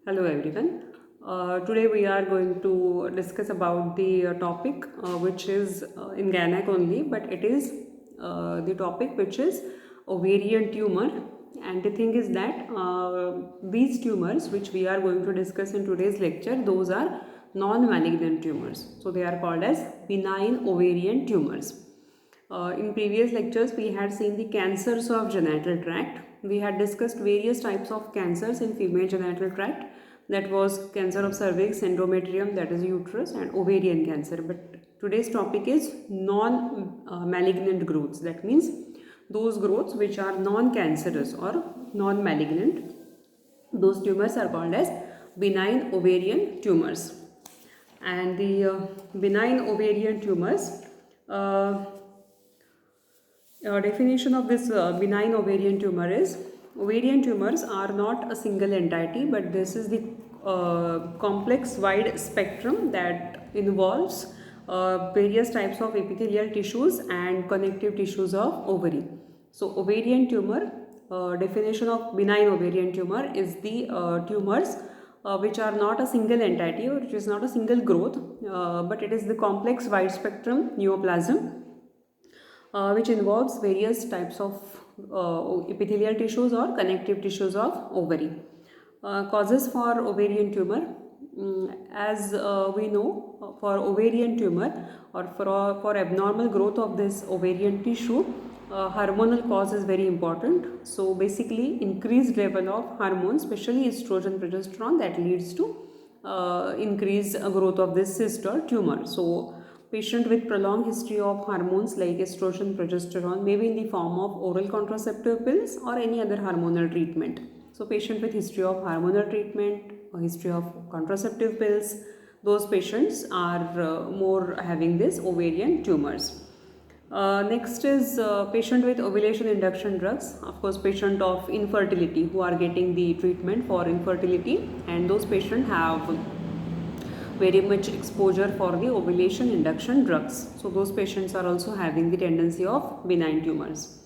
Hello everyone. Today we are going to discuss about the topic which is in gynec only, but it is the topic which is ovarian tumor. And the thing is that these tumors which we are going to discuss in today's lecture, those are non-malignant tumors. So they are called as benign ovarian tumors. In previous lectures, we had seen the cancers of genital tract. We had discussed various types of cancers in female genital tract. That was cancer of cervix, endometrium, that is uterus, and ovarian cancer. But today's topic is non-malignant growths. That means those growths which are non-cancerous or non-malignant. Those tumors are called as benign ovarian tumors. And the benign ovarian tumors. Definition of this benign ovarian tumor is ovarian tumors are not a single entity, but this is the complex wide spectrum that involves various types of epithelial tissues and connective tissues of ovary. So ovarian tumor, definition of benign ovarian tumor is the tumors which are not a single entity or which is not a single growth, but it is the complex wide spectrum neoplasm which involves various types of epithelial tissues or connective tissues of ovary. Causes for ovarian tumor, as we know, for ovarian tumor or for abnormal growth of this ovarian tissue, hormonal cause is very important. So basically increased level of hormones, especially estrogen, progesterone, that leads to increased growth of this cyst or tumor. So patient with prolonged history of hormones like estrogen, progesterone may be in the form of oral contraceptive pills or any other hormonal treatment. So patient with history of hormonal treatment or history of contraceptive pills, those patients are more having this ovarian tumors. Next is patient with ovulation induction drugs. Of course, patient of infertility who are getting the treatment for infertility, and those patients have very much exposure for the ovulation induction drugs. So those patients are also having the tendency of benign tumors.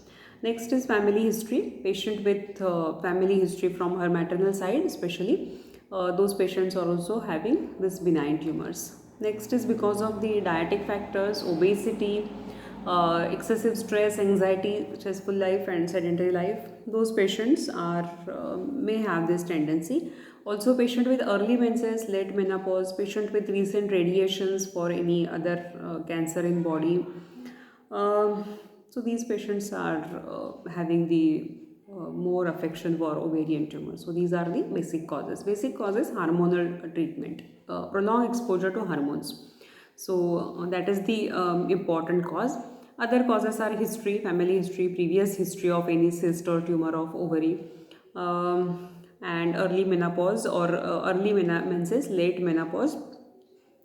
Next is family history. Patient with family history from her maternal side especially, those patients are also having this benign tumors. Next is because of the dietetic factors, obesity, excessive stress, anxiety, stressful life and sedentary life. Those patients are may have this tendency. Also patient with early menses, late menopause, patient with recent radiations for any other cancer in body. So these patients are having the more affection for ovarian tumor. So these are the basic causes. Basic causes hormonal treatment, prolonged exposure to hormones. So that is the important cause. Other causes are history, family history, previous history of any cyst or tumor of ovary, and early menopause or early menses, late menopause,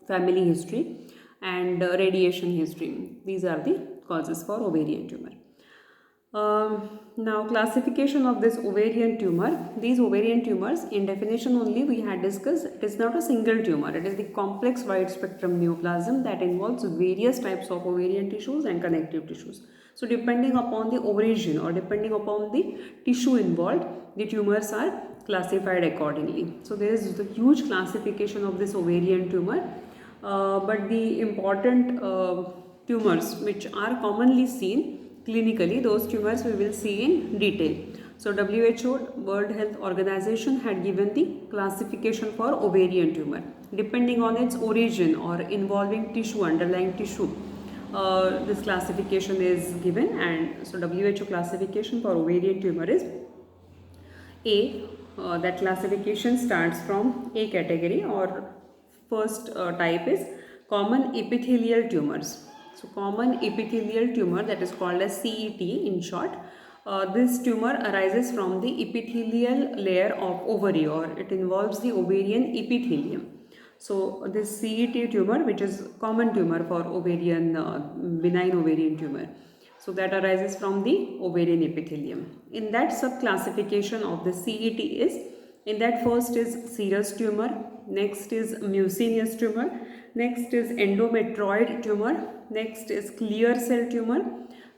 family history, and radiation history. These are the causes for ovarian tumor. Now classification of this ovarian tumor. These ovarian tumors, in definition only we had discussed, it is not a single tumor. It is the complex wide spectrum neoplasm that involves various types of ovarian tissues and connective tissues. So depending upon the origin or depending upon the tissue involved, the tumors are classified accordingly. So there is the huge classification of this ovarian tumor, but the important tumors which are commonly seen clinically, those tumors we will see in detail. So WHO, World Health Organization, had given the classification for ovarian tumor depending on its origin or involving tissue, underlying tissue. This classification is given, and so WHO classification for ovarian tumor is A. That classification starts from A category, or first type is common epithelial tumors. So common epithelial tumor, that is called as CET in short. This tumor arises from the epithelial layer of ovary, or it involves the ovarian epithelium. So this CET tumor, which is common tumor for ovarian, benign ovarian tumor. So that arises from the ovarian epithelium. In that subclassification of the CET is, in that first is serous tumor, next is mucinous tumor, next is endometrioid tumor, next is clear cell tumor,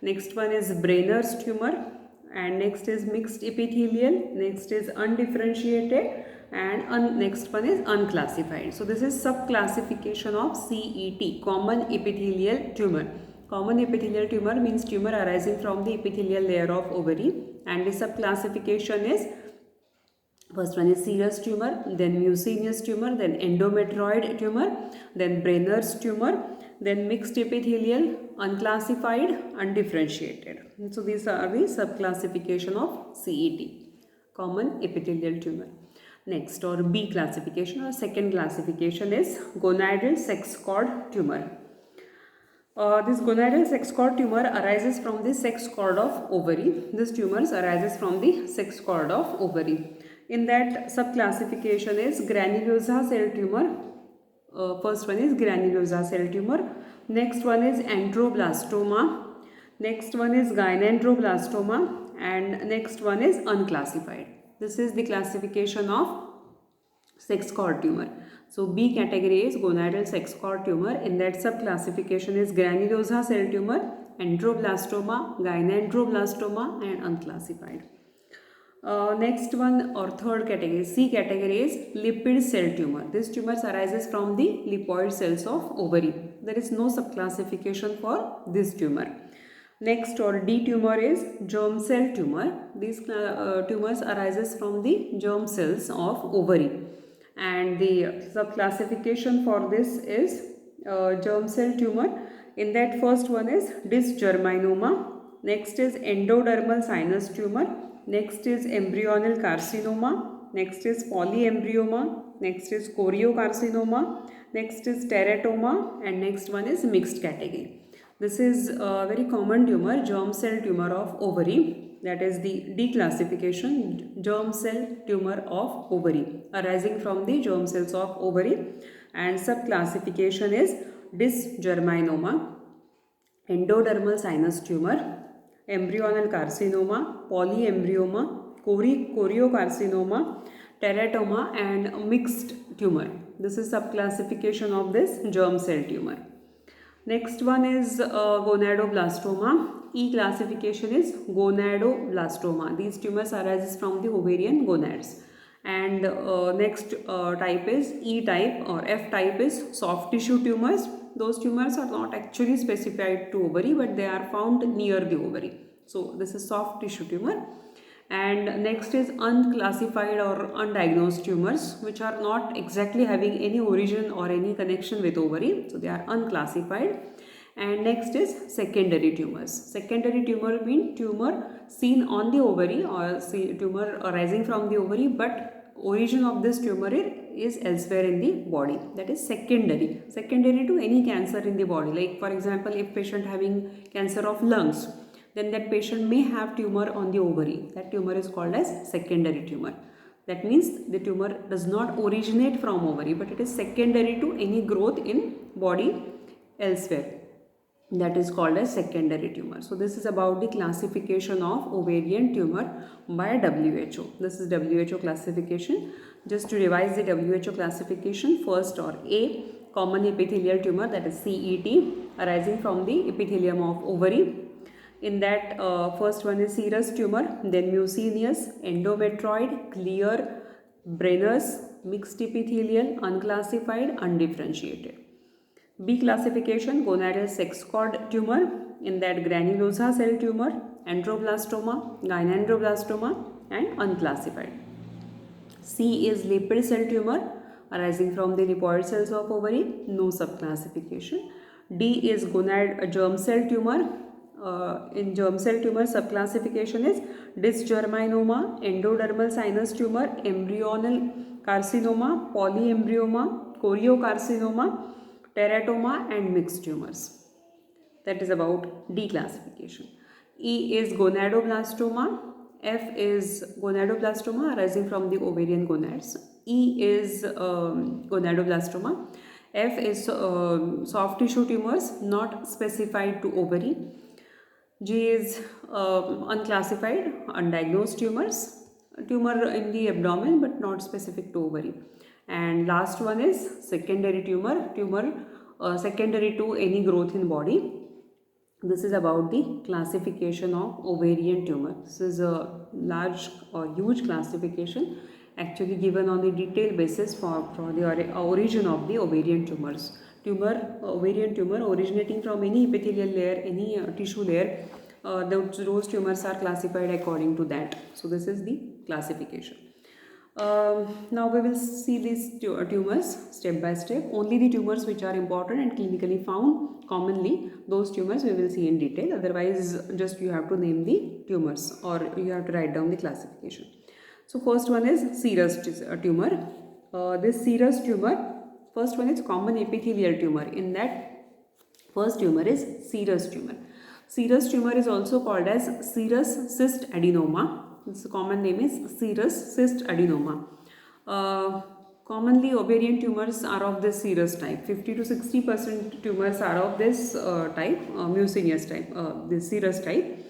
next one is Brenner's tumor, and next is mixed epithelial, next is undifferentiated, and next one is unclassified. So this is subclassification of CET, common epithelial tumor. Common epithelial tumor means tumor arising from the epithelial layer of ovary, and the subclassification is, first one is serous tumor, then mucinous tumor, then endometrioid tumor, then Brenner's tumor, then mixed epithelial, unclassified, undifferentiated. So these are the subclassification of CET, common epithelial tumor. Next, or B classification or second classification is gonadal sex cord tumor. This gonadal sex cord tumor arises from the sex cord of ovary. This tumor arises from the sex cord of ovary. In that subclassification is granulosa cell tumor. First one is granulosa cell tumor. Next one is androblastoma. Next one is gynandroblastoma, and next one is unclassified. This is the classification of sex cord tumor. So B category is gonadal sex cord tumor. In that subclassification is granulosa cell tumor, androblastoma, gynandroblastoma, and unclassified. Next one, or third category, C category, is lipid cell tumor. This tumor arises from the lipoid cells of ovary. There is no subclassification for this tumor. Next, or D tumor, is germ cell tumor. These tumors arises from the germ cells of ovary, and the subclassification for this is germ cell tumor. In that, first one is dysgerminoma, next is endodermal sinus tumor, next is embryonal carcinoma, next is polyembryoma, next is choriocarcinoma, next is teratoma, and next one is mixed category. This is a very common tumor, germ cell tumor of ovary. That is the D classification, germ cell tumor of ovary, arising from the germ cells of ovary. And subclassification is dysgerminoma, endodermal sinus tumor, embryonal carcinoma, polyembryoma, choriocarcinoma, teratoma, and mixed tumor. This is subclassification of this germ cell tumor. Next one is gonadoblastoma. E classification is gonadoblastoma. These tumors arises from the ovarian gonads. And next type is E type, or F type is soft tissue tumors. Those tumors are not actually specified to ovary, but they are found near the ovary. So this is soft tissue tumor. And next is unclassified or undiagnosed tumors, which are not exactly having any origin or any connection with ovary. So they are unclassified. And next is secondary tumors. Secondary tumor means tumor seen on the ovary, or tumor arising from the ovary, but origin of this tumor is elsewhere in the body. That is secondary. Secondary to any cancer in the body. Like for example, if patient having cancer of lungs, then that patient may have tumor on the ovary. That tumor is called as secondary tumor. That means the tumor does not originate from ovary, but it is secondary to any growth in body elsewhere. That is called as secondary tumor. So this is about the classification of ovarian tumor by WHO. This is WHO classification. Just to revise the WHO classification, first, or A, common epithelial tumor, that is CET, arising from the epithelium of ovary. In that, first one is serous tumor, then mucinous, endometrioid, clear, Brenner's, mixed epithelial, unclassified, undifferentiated. B classification, gonadal sex cord tumor. In that, granulosa cell tumor, androblastoma, gynandroblastoma, and unclassified. C is lipid cell tumor, arising from the lipoid cells of ovary, no subclassification. D is germ cell tumor. In germ cell tumor, subclassification is dysgerminoma, endodermal sinus tumor, embryonal carcinoma, polyembryoma, choriocarcinoma, teratoma, and mixed tumors. That is about D classification. E is gonadoblastoma. F is gonadoblastoma arising from the ovarian gonads. E is gonadoblastoma. F is soft tissue tumors not specified to ovary. G is unclassified, undiagnosed tumors, tumor in the abdomen but not specific to ovary. And last one is secondary tumor, secondary to any growth in body. This is about the classification of ovarian tumor. This is a large or huge classification actually given on the detailed basis for the origin of the ovarian tumors. Ovarian tumor originating from any epithelial layer, any tissue layer, those tumors are classified according to that. So this is the classification. Now we will see these tumors step by step. Only the tumors which are important and clinically found commonly, those tumors we will see in detail. Otherwise, just you have to name the tumors or you have to write down the classification. So first one is serous tumor. This serous tumor, first one is common epithelial tumor. In that, first tumor is serous tumor. Serous tumor is also called as serous cyst adenoma. Its common name is serous cyst adenoma. Commonly, ovarian tumors are of this serous type. 50 to 60% tumors are of this type, mucinous type, this serous type.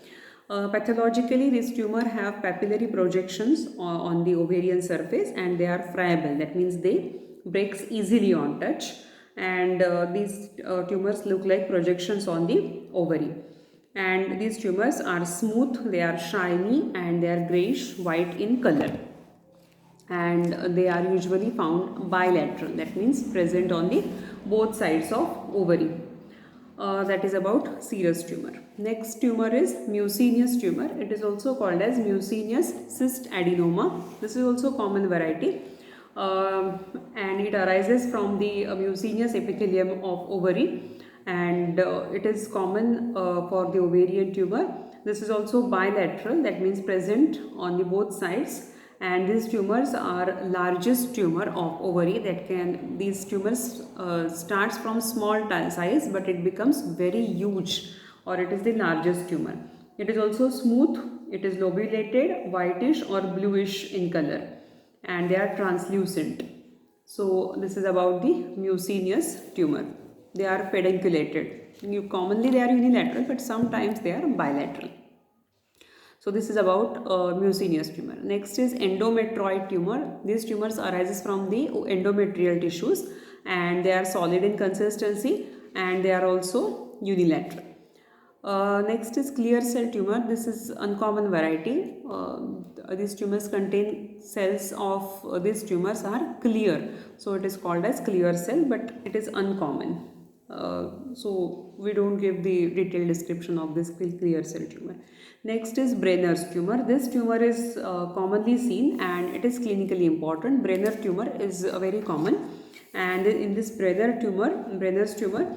Pathologically, this tumor have papillary projections on the ovarian surface and they are friable. That means they breaks easily on touch, and these tumors look like projections on the ovary. And these tumors are smooth, they are shiny, and they are grayish white in color. And they are usually found bilateral. That means present on the both sides of ovary. That is about serous tumor. Next tumor is mucinous tumor. It is also called as mucinous cyst adenoma. This is also common variety. And it arises from the mucinous epithelium of ovary, and it is common for the ovarian tumor. This is also bilateral, that means present on the both sides, and these tumors are largest tumor of ovary. These tumors starts from small size but it becomes very huge, or it is the largest tumor. It is also smooth, it is lobulated, whitish or bluish in color, and they are translucent. So this is about the mucinous tumor. They are pedunculated. Commonly they are unilateral, but sometimes they are bilateral. So this is about mucinous tumor. Next is endometrioid tumor. These tumors arises from the endometrial tissues, and they are solid in consistency, and they are also unilateral. Next is clear cell tumor. This is uncommon variety. These tumors contain cells of these tumors are clear, so it is called as clear cell, but it is uncommon. So we don't give the detailed description of this clear cell tumor. Next is Brenner's tumor. This tumor is commonly seen and it is clinically important. Brenner tumor is very common, and in this Brenner's tumor,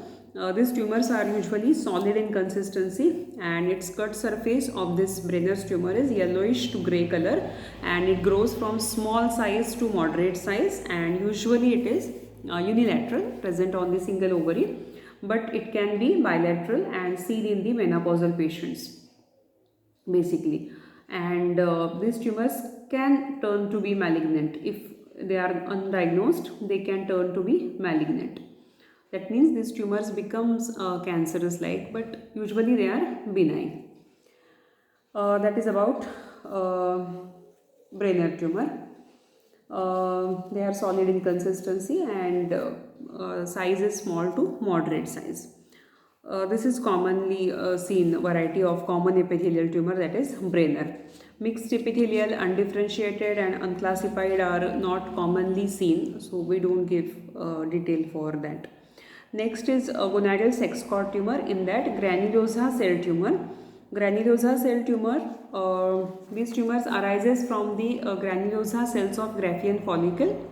these tumors are usually solid in consistency, and its cut surface of this Brenner's tumor is yellowish to grey color, and it grows from small size to moderate size, and usually it is unilateral, present on the single ovary, but it can be bilateral and seen in the menopausal patients basically. And these tumors can turn to be malignant. If they are undiagnosed, they can turn to be malignant. That means these tumors becomes cancerous like, but usually they are benign. That is about Brenner tumor. They are solid in consistency, and size is small to moderate size. This is commonly seen variety of common epithelial tumor, that is Brenner. Mixed epithelial, undifferentiated and unclassified are not commonly seen, so we don't give detail for that. Next is gonadal sex cord tumor. In that, granulosa cell tumor. Granulosa cell tumor, these tumors arises from the granulosa cells of Graafian follicle,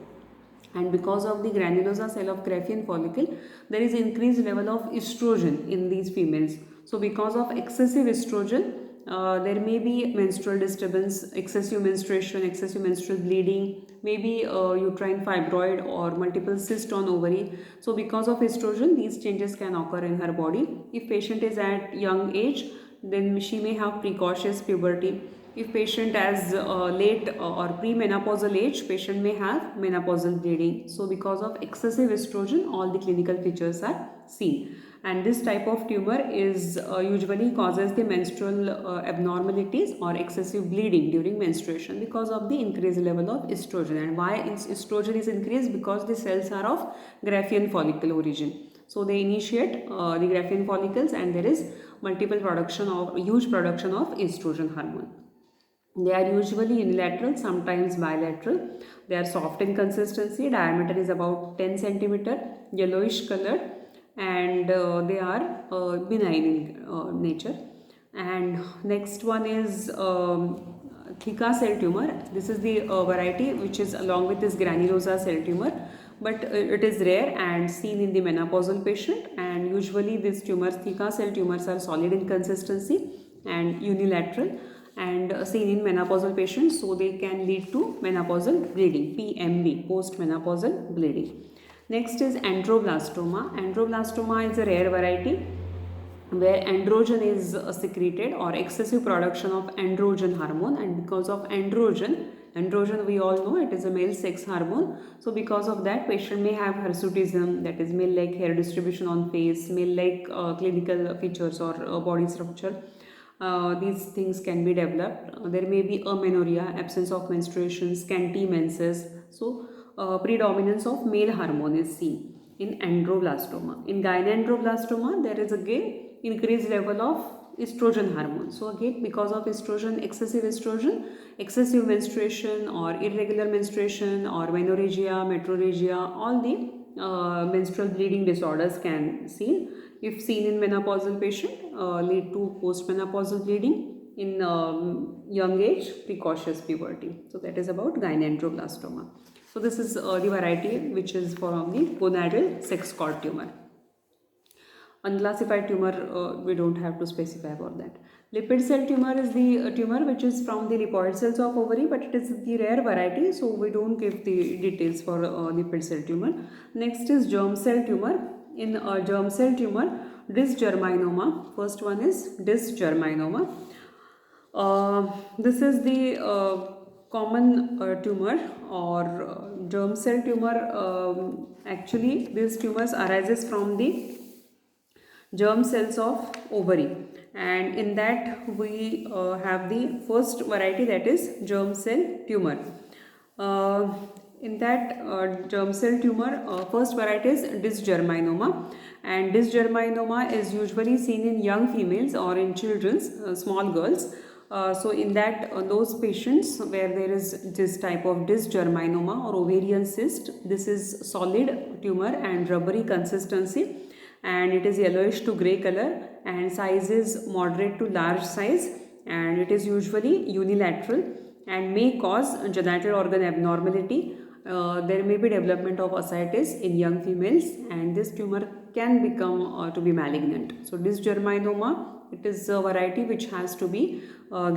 and because of the granulosa cell of Graafian follicle, there is increased level of estrogen in these females. So because of excessive estrogen, there may be menstrual disturbance, excessive menstruation, excessive menstrual bleeding, maybe uterine fibroid or multiple cyst on ovary. So because of estrogen, these changes can occur in her body. If patient is at young age, then she may have precocious puberty. If patient has late or premenopausal age, patient may have menopausal bleeding. So because of excessive estrogen, all the clinical features are seen. And this type of tumor is usually causes the menstrual abnormalities or excessive bleeding during menstruation because of the increased level of estrogen. And why estrogen is increased? Because the cells are of Graafian follicle origin. So they initiate the Graafian follicles, and there is huge production of estrogen hormone. They are usually unilateral, sometimes bilateral. They are soft in consistency. Diameter is about 10 centimeter, yellowish colored, and they are benign in nature. And next one is theca cell tumor. This is the variety which is along with this granulosa cell tumor, but it is rare and seen in the menopausal patient. And usually these tumors, theca cell tumors, are solid in consistency and unilateral, and seen in menopausal patients, so they can lead to menopausal bleeding, PMB, postmenopausal bleeding. Next is androblastoma. Androblastoma is a rare variety where androgen is secreted, or excessive production of androgen hormone, and because of androgen we all know it is a male sex hormone, so because of that patient may have hirsutism, that is male like hair distribution on face, male like clinical features or body structure. These things can be developed. There may be amenorrhea, absence of menstruation, scanty menses. So predominance of male hormone is seen in androblastoma. In gyneandroblastoma, there is again increased level of estrogen hormone. So again, because of estrogen, excessive menstruation or irregular menstruation or menorrhagia, metrorrhagia, all the menstrual bleeding disorders can seen. If seen in menopausal patient, lead to postmenopausal bleeding in young age, precocious puberty. So that is about gyneandroblastoma. So this is the variety which is from the gonadal sex cord tumor. Unclassified tumor, we don't have to specify about that. Lipid cell tumor is the tumor which is from the lipoid cells of ovary, but it is the rare variety, so we don't give the details for lipid cell tumor. Next is germ cell tumor. In germ cell tumor, dysgerminoma. First one is dysgerminoma. This is the common tumor or germ cell tumor. Actually, these tumors arises from the germ cells of ovary, and in that we have the first variety, that is germ cell tumor. In that germ cell tumor, first variety is dysgerminoma, and dysgerminoma is usually seen in young females or in children's, small girls. So in that those patients where there is this type of dysgerminoma or ovarian cyst, this is solid tumor and rubbery consistency, and it is yellowish to grey color, and size is moderate to large size, and it is usually unilateral and may cause genital organ abnormality. There may be development of ascites in young females, and this tumor can become to be malignant. So dysgerminoma, it is a variety which has to be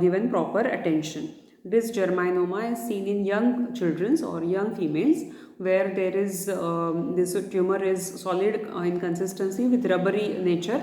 given proper attention. Dysgerminoma is seen in young children or young females where there is this tumor is solid in consistency with rubbery nature,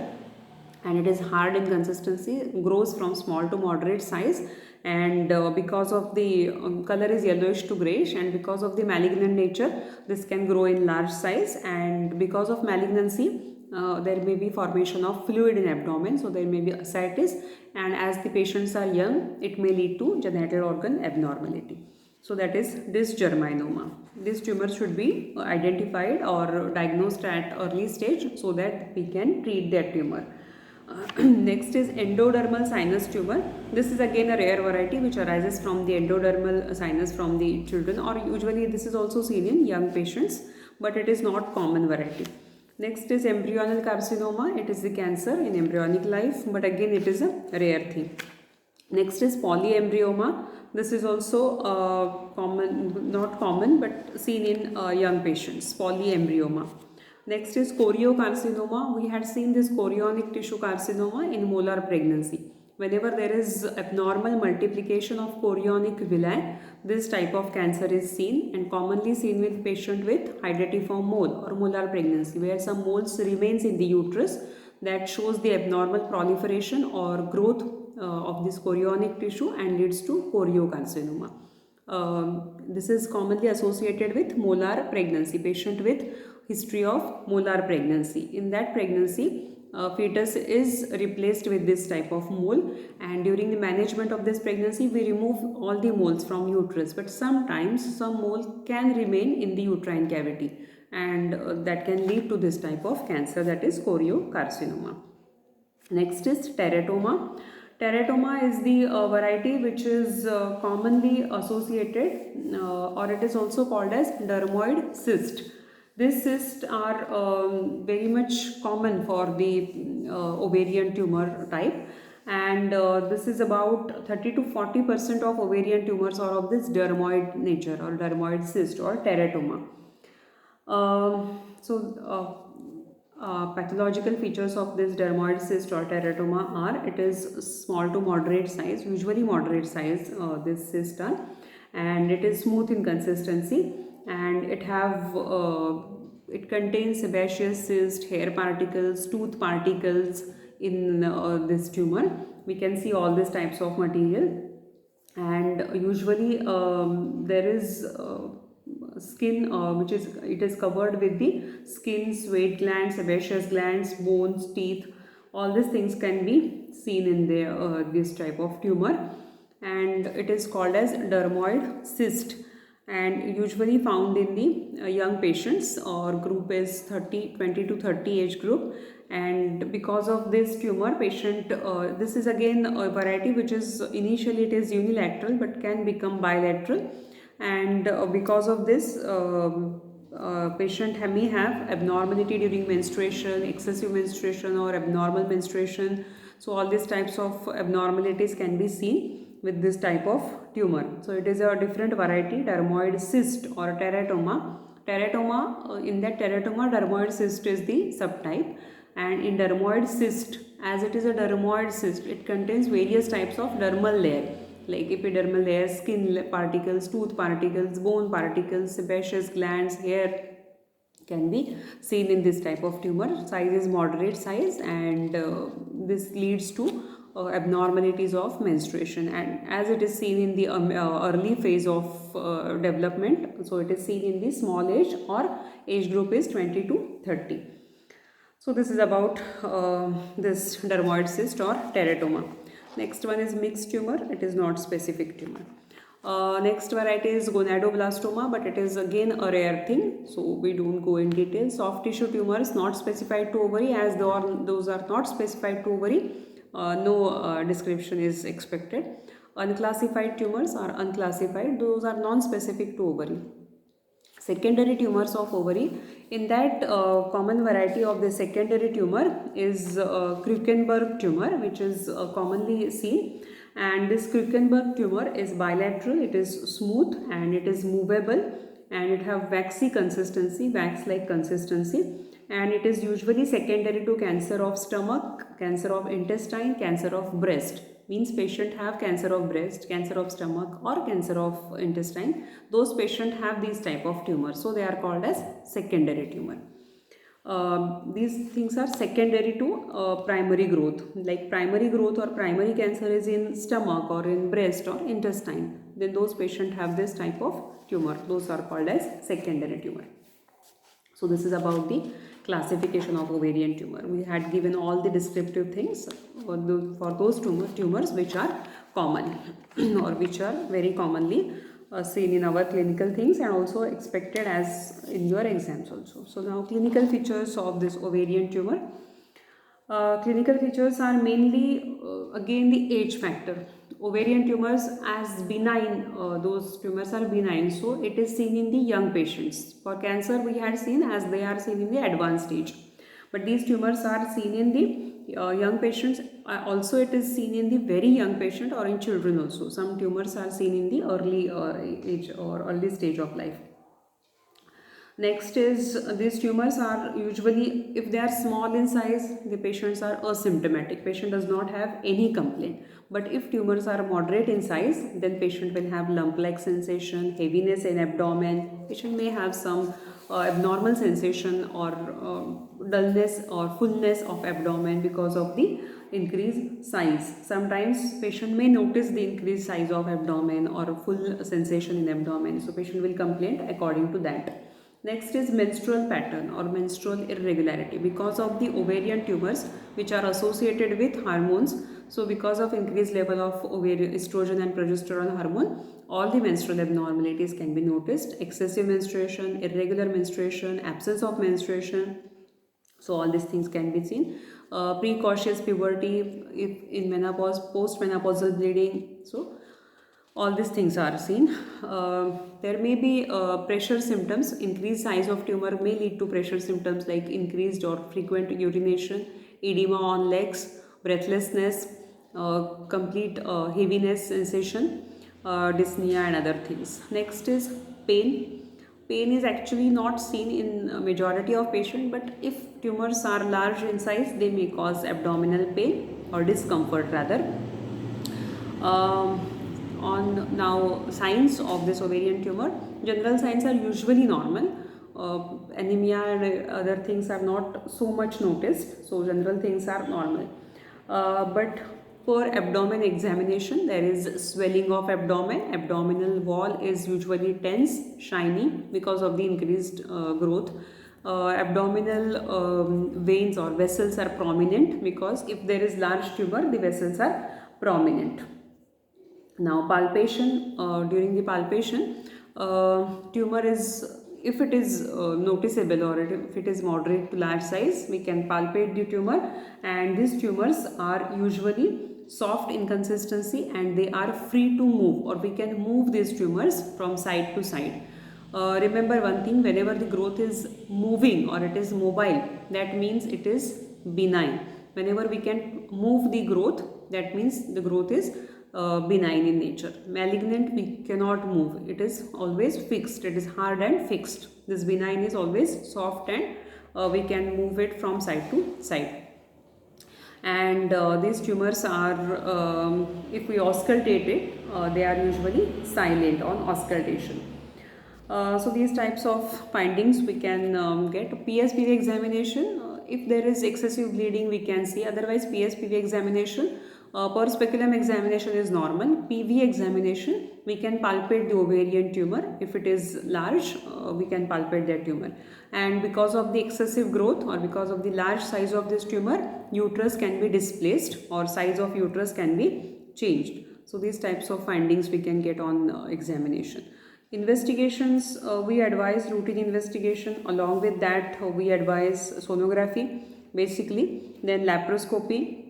and it is hard in consistency, grows from small to moderate size, and because of the color is yellowish to grayish, and because of the malignant nature, this can grow in large size, and because of malignancy there may be formation of fluid in abdomen, so there may be ascites, and as the patients are young, it may lead to genital organ abnormality. So that is dysgerminoma. This tumor should be identified or diagnosed at early stage so that we can treat that tumor. Next is endodermal sinus tumor. This is again a rare variety which arises from the endodermal sinus from the children, or usually this is also seen in young patients, but it is not common variety. Next is embryonal carcinoma. It is the cancer in embryonic life, but again it is a rare thing. Next is polyembryoma. This is also not common, but seen in young patients, polyembryoma. Next is choriocarcinoma. We had seen this chorionic tissue carcinoma in molar pregnancy. Whenever there is abnormal multiplication of chorionic villi, this type of cancer is seen, and commonly seen with patient with hydatiform mole or molar pregnancy, where some moles remains in the uterus that shows the abnormal proliferation or growth of this chorionic tissue and leads to choriocarcinoma. This is commonly associated with molar pregnancy, patient with history of molar pregnancy. In that pregnancy, fetus is replaced with this type of mole, and during the management of this pregnancy we remove all the moles from uterus, but sometimes some mole can remain in the uterine cavity, and that can lead to this type of cancer, that is choriocarcinoma. Next is teratoma. Teratoma is the variety which is commonly associated or it is also called as dermoid cyst. These cysts are very much common for the ovarian tumor type, and this is about 30 to 40% of ovarian tumors are of this dermoid nature or dermoid cyst or teratoma. Pathological features of this dermoid cyst or teratoma are, it is small to moderate size, usually moderate size, this cyst are, and it is smooth in consistency, and it contains sebaceous cyst, hair particles, tooth particles in this tumor. We can see all these types of material, and usually there is skin which is, it is covered with the skin, sweat glands, sebaceous glands, bones, teeth. All these things can be seen in the this type of tumor, and it is called as dermoid cyst, and usually found in the young patients, or group is 20 to 30 age group. And because of this tumor, patient this is again a variety which is initially it is unilateral but can become bilateral, and because of this patient may have abnormality during menstruation, excessive menstruation or abnormal menstruation. So all these types of abnormalities can be seen with this type of tumor. So it is a different variety, dermoid cyst or teratoma. In that teratoma, dermoid cyst is the subtype, and in dermoid cyst, as it is a dermoid cyst, it contains various types of dermal layer, like epidermal layer, skin particles, tooth particles, bone particles, sebaceous glands, hair can be seen in this type of tumor. Size is moderate size, and this leads to abnormalities of menstruation, and as it is seen in the early phase of development, so it is seen in the small age or age group is 20 to 30. So this is about this dermoid cyst or teratoma. Next one is mixed tumor. It is not specific tumor. Next variety is gonadoblastoma, but it is again a rare thing, so we don't go in detail. Soft tissue tumors not specified to ovary, as those are not specified to ovary, no description is expected. Unclassified tumors are unclassified, those are non-specific to ovary. Secondary tumors of ovary, in that common variety of the secondary tumor is Krukenberg tumor, which is commonly seen, and this Krukenberg tumor is bilateral, it is smooth and it is movable, and it have waxy consistency, wax-like consistency, and it is usually secondary to cancer of stomach, cancer of intestine, cancer of breast. Means patient have cancer of breast, cancer of stomach or cancer of intestine. Those patients have these type of tumors, so they are called as secondary tumor. These things are secondary to primary growth, like primary growth or primary cancer is in stomach or in breast or intestine, then those patients have this type of tumor, those are called as secondary tumor. So this is about the classification of ovarian tumor. We had given all the descriptive things for those tumors which are common or which are very commonly seen in our clinical things and also expected as in your exams also. So now clinical features of this ovarian tumor. Clinical features are mainly again the age factor. Ovarian tumors as benign, those tumors are benign, so it is seen in the young patients. For cancer we had seen as they are seen in the advanced stage, but these tumors are seen in the young patients. Also it is seen in the very young patient or in children also. Some tumors are seen in the early age or early stage of life. Next is these tumors are usually, if they are small in size, the patients are asymptomatic. Patient does not have any complaint. But if tumors are moderate in size, then patient will have lump-like sensation, heaviness in abdomen. Patient may have some abnormal sensation or dullness or fullness of abdomen because of the increased size. Sometimes patient may notice the increased size of abdomen or full sensation in abdomen. So patient will complain according to that. Next is menstrual pattern or menstrual irregularity because of the ovarian tumors which are associated with hormones. So because of increased level of ovarian estrogen and progesterone hormone, all the menstrual abnormalities can be noticed: excessive menstruation, irregular menstruation, absence of menstruation. So all these things can be seen. Precocious puberty, if in menopause, postmenopausal bleeding. So all these things are seen. There may be pressure symptoms. Increased size of tumor may lead to pressure symptoms like increased or frequent urination, edema on legs, breathlessness, complete heaviness sensation, dyspnea and other things. Next is pain. Pain is actually not seen in a majority of patients, but if tumors are large in size, they may cause abdominal pain or discomfort rather. On now signs of this ovarian tumor, general signs are usually normal. Anemia and other things are not so much noticed, so general things are normal. But for abdomen examination, there is swelling of abdomen. Abdominal wall is usually tense, shiny because of the increased growth. Abdominal veins or vessels are prominent because if there is large tumor, the vessels are prominent. Now palpation, during the palpation, tumor is, if it is noticeable or if it is moderate to large size, we can palpate the tumor, and these tumors are usually soft in consistency and they are free to move, or we can move these tumors from side to side. Remember one thing, whenever the growth is moving or it is mobile, that means it is benign. Whenever we can move the growth, that means the growth is benign in nature. Malignant we cannot move, it is always fixed, it is hard and fixed. This benign is always soft and we can move it from side to side. And these tumors are, if we auscultate it, they are usually silent on auscultation. So these types of findings we can get. PSPV examination, if there is excessive bleeding we can see, otherwise PSPV examination, per speculum examination is normal. PV examination, we can palpate the ovarian tumor. If it is large, we can palpate that tumor. And because of the excessive growth or because of the large size of this tumor, uterus can be displaced or size of uterus can be changed. So these types of findings we can get on examination. Investigations, we advise routine investigation. Along with that, we advise sonography basically, then laparoscopy,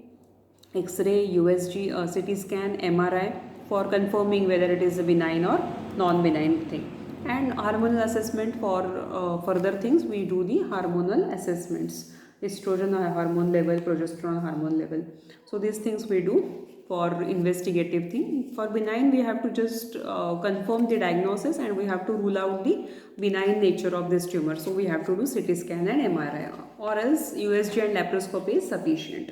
X-ray, USG, CT scan, MRI for confirming whether it is a benign or non-benign thing. And hormonal assessment for further things, we do the hormonal assessments, estrogen hormone level, progesterone hormone level. So these things we do for investigative thing. For benign, we have to just confirm the diagnosis and we have to rule out the benign nature of this tumor. So we have to do CT scan and MRI, or else USG and laparoscopy is sufficient.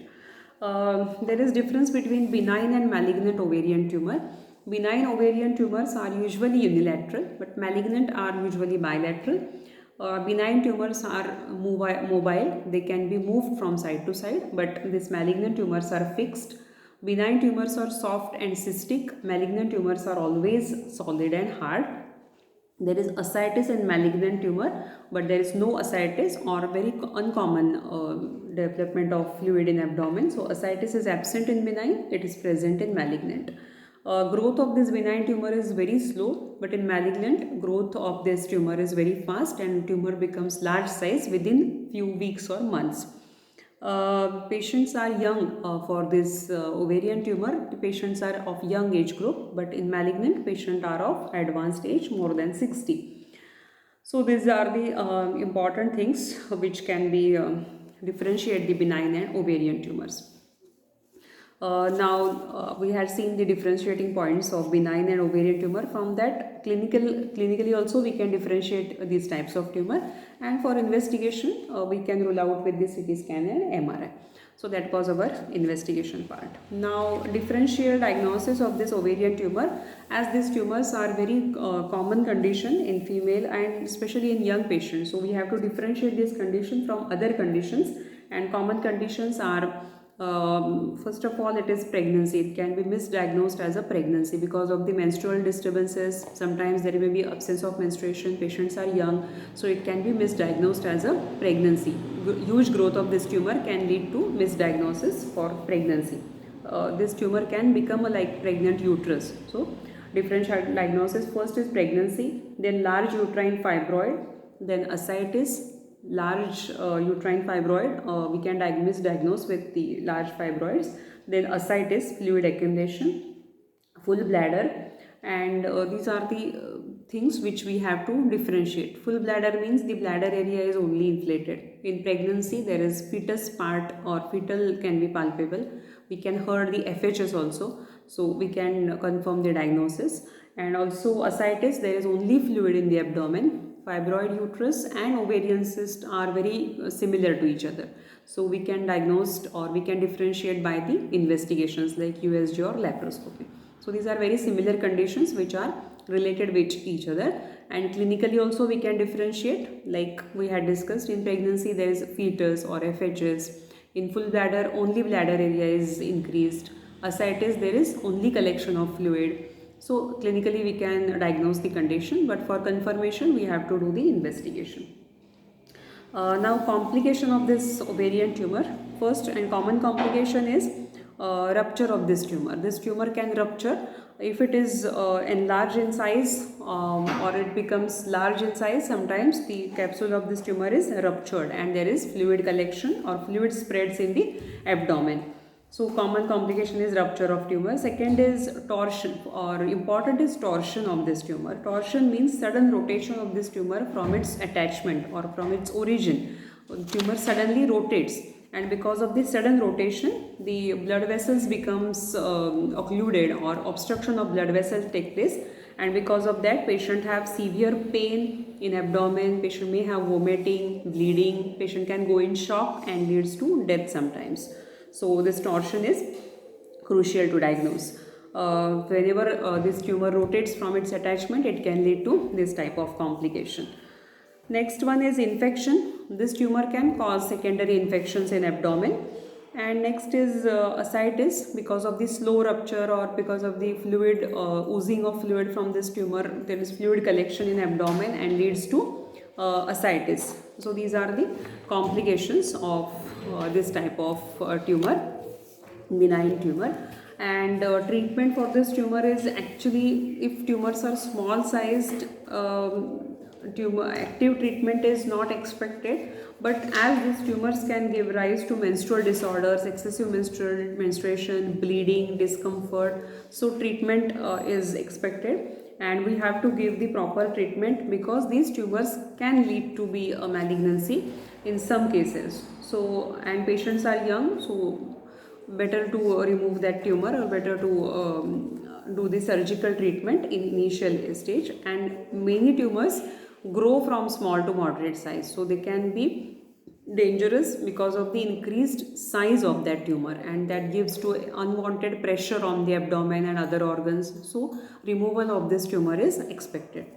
There is difference between benign and malignant ovarian tumor. Benign ovarian tumors are usually unilateral, but malignant are usually bilateral. Benign tumors are mobile, they can be moved from side to side, but these malignant tumors are fixed. Benign tumors are soft and cystic, malignant tumors are always solid and hard. There is ascites in malignant tumor, but there is no ascites or very uncommon development of fluid in abdomen. So ascites is absent in benign, it is present in malignant. Growth of this benign tumor is very slow, but in malignant, growth of this tumor is very fast and tumor becomes large size within few weeks or months. Patients are young for this ovarian tumor. The patients are of young age group, but in malignant, patients are of advanced age, more than 60. So these are the important things which can be differentiate the benign and ovarian tumors. Now we had seen the differentiating points of benign and ovarian tumor. From that, clinically also we can differentiate these types of tumor, and for investigation we can rule out with the CT scan and MRI. So that was our investigation part. Now differential diagnosis of this ovarian tumor, as these tumors are very common condition in female and especially in young patients. So we have to differentiate this condition from other conditions, and common conditions are first of all, it is pregnancy. It can be misdiagnosed as a pregnancy because of the menstrual disturbances. Sometimes there may be absence of menstruation, patients are young, so it can be misdiagnosed as a pregnancy. Huge growth of this tumor can lead to misdiagnosis for pregnancy. This tumor can become a like pregnant uterus. So differential diagnosis. First is pregnancy, then large uterine fibroid, then ascites, large uterine fibroid, we can diagnose with the large fibroids, then ascites, fluid accumulation, full bladder, and these are the things which we have to differentiate. Full bladder means the bladder area is only inflated. In pregnancy there is fetus part or fetal can be palpable. We can hear the FHS also, so we can confirm the diagnosis. And also ascites, there is only fluid in the abdomen. Fibroid uterus and ovarian cyst are very similar to each other, so we can diagnose or we can differentiate by the investigations like USG or laparoscopy. So these are very similar conditions which are related with each other, and clinically also we can differentiate, like we had discussed. In pregnancy there is fetus or FHS. In full bladder only bladder area is increased. Ascites, there is only collection of fluid. So clinically we can diagnose the condition, but for confirmation we have to do the investigation. Now complication of this ovarian tumor. First and common complication is rupture of this tumor. This tumor can rupture if it is enlarged in size or it becomes large in size. Sometimes the capsule of this tumor is ruptured and there is fluid collection or fluid spreads in the abdomen. So common complication is rupture of tumor. Second is torsion, or important is torsion of this tumor. Torsion means sudden rotation of this tumor from its attachment or from its origin. The tumor suddenly rotates, and because of this sudden rotation the blood vessels becomes occluded, or obstruction of blood vessels take place, and because of that patient have severe pain in abdomen, patient may have vomiting, bleeding, patient can go in shock and leads to death sometimes. So this torsion is crucial to diagnose. Whenever this tumor rotates from its attachment, it can lead to this type of complication. Next one is infection. This tumor can cause secondary infections in abdomen. And next is ascites. Because of the slow rupture or because of the fluid oozing of fluid from this tumor, there is fluid collection in abdomen and leads to ascites. So these are the complications of this type of tumor, benign tumor. And treatment for this tumor is actually, if tumors are small sized, tumor active treatment is not expected, but as these tumors can give rise to menstrual disorders, excessive menstruation, bleeding, discomfort, so treatment is expected, and we have to give the proper treatment because these tumors can lead to be a malignancy in some cases. So, and patients are young, so better to remove that tumor or better to do the surgical treatment in initial stage. And many tumors grow from small to moderate size, so they can be dangerous because of the increased size of that tumor, and that gives to unwanted pressure on the abdomen and other organs. So removal of this tumor is expected,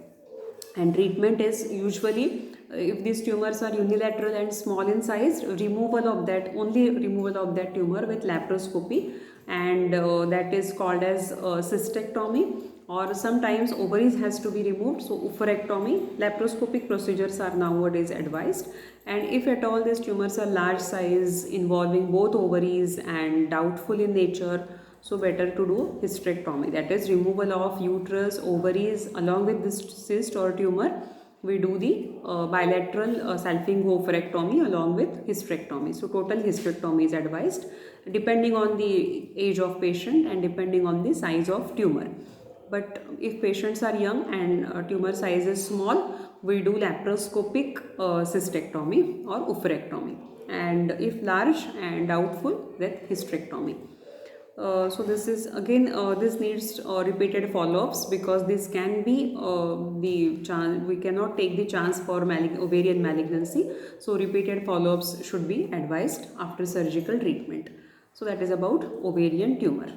and treatment is usually, if these tumors are unilateral and small in size, removal of that tumor with laparoscopy, and that is called as cystectomy, or sometimes ovaries has to be removed, so oophorectomy. Laparoscopic procedures are nowadays advised, and if at all these tumors are large size involving both ovaries and doubtful in nature, so better to do hysterectomy, that is removal of uterus, ovaries along with this cyst or tumor. We do the bilateral salpingo-oophorectomy along with hysterectomy. So total hysterectomy is advised depending on the age of patient and depending on the size of tumor. But if patients are young and tumor size is small, we do laparoscopic cystectomy or oophorectomy, and if large and doubtful, then hysterectomy. So this is again this needs repeated follow-ups, because this can be the chance, we cannot take the chance for ovarian malignancy, so repeated follow-ups should be advised after surgical treatment. So that is about ovarian tumor.